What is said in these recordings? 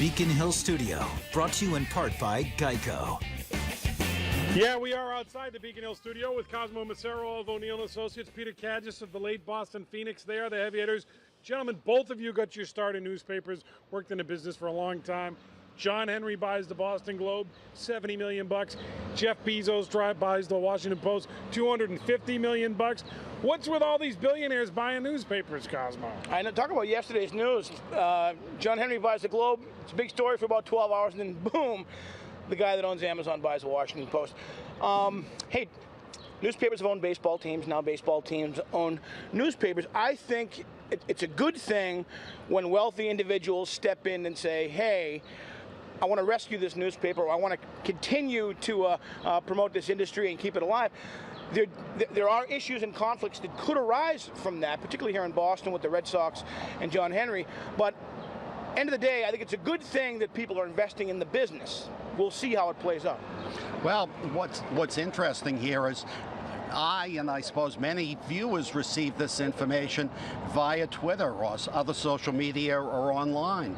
Beacon Hill Studio, brought to you in part by Geico. Yeah, we are outside the Beacon Hill Studio with Cosmo Macero of O'Neill & Associates, Peter Kagis of the late Boston Phoenix. They are the heavy hitters. Gentlemen, both of you got your start in newspapers, worked in the business for a long time. John Henry buys the Boston Globe, $70 million. Jeff Bezos buys the Washington Post, $250 million. What's with all these billionaires buying newspapers, Cosmo? I know. Talk about yesterday's news. John Henry buys the Globe. It's a big story for about 12 hours, and then boom, the guy that owns Amazon buys the Washington Post. Hey, newspapers have owned baseball teams. Now baseball teams own newspapers. I think it's a good thing when wealthy individuals step in and say, hey, I want to rescue this newspaper, or I want to continue to promote this industry and keep it alive. There are issues and conflicts that could arise from that, particularly here in Boston with the Red Sox and John Henry. But end of the day, I think it's a good thing that people are investing in the business. We'll see how it plays out. Well, what's interesting here is and I suppose many viewers receive this information via Twitter or other social media or online.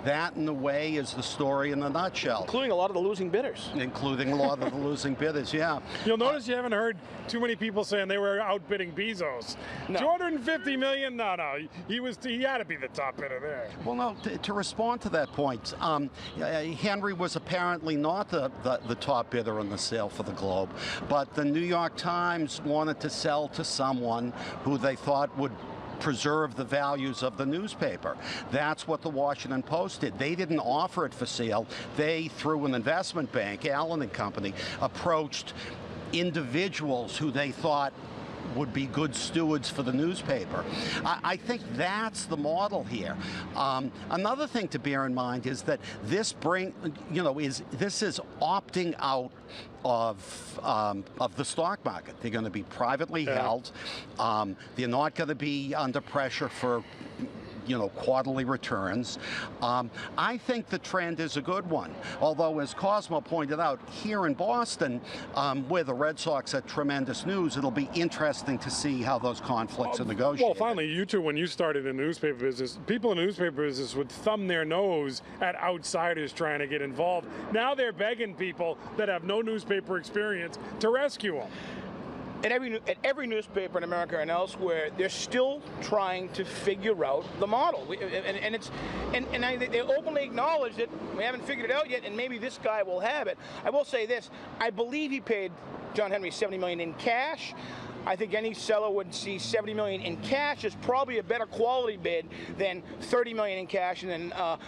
That, in a way, is the story in a nutshell. Including a lot of the losing bidders. Including a lot of the losing bidders, yeah. You'll notice you haven't heard too many people saying they were outbidding Bezos. No. $250 million? No. He had to be the top bidder there. Well, no, to respond to that point, Henry was apparently not the top bidder on the sale for the Globe, but the New York Times wanted to sell to someone who they thought would preserve the values of the newspaper. That's what the Washington Post did. They didn't offer it for sale. They, through an investment bank, Allen and Company, approached individuals who they thought would be good stewards for the newspaper. I think that's the model here. Another thing to bear in mind is that this is opting out of the stock market. They're going to be privately held. They're not going to be under pressure for quarterly returns. I think the trend is a good one. Although, as Cosmo pointed out, here in Boston, where the Red Sox had tremendous news, it'll be interesting to see how those conflicts are negotiated. Well, finally, you two, when you started in the newspaper business, people in the newspaper business would thumb their nose at outsiders trying to get involved. Now they're begging people that have no newspaper experience to rescue them. At every newspaper in America and elsewhere, they're still trying to figure out the model, they openly acknowledge that we haven't figured it out yet, and maybe this guy will have it. I will say this: I believe he paid John Henry $70 million in cash. I think any seller would see $70 million in cash as probably a better quality bid than $30 million in cash and then a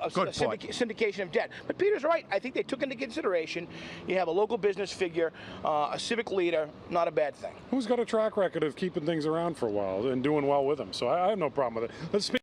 syndication of debt. But Peter's right. I think they took into consideration you have a local business figure, a civic leader, not a bad thing. Who's got a track record of keeping things around for a while and doing well with them? So I have no problem with it. Let's speak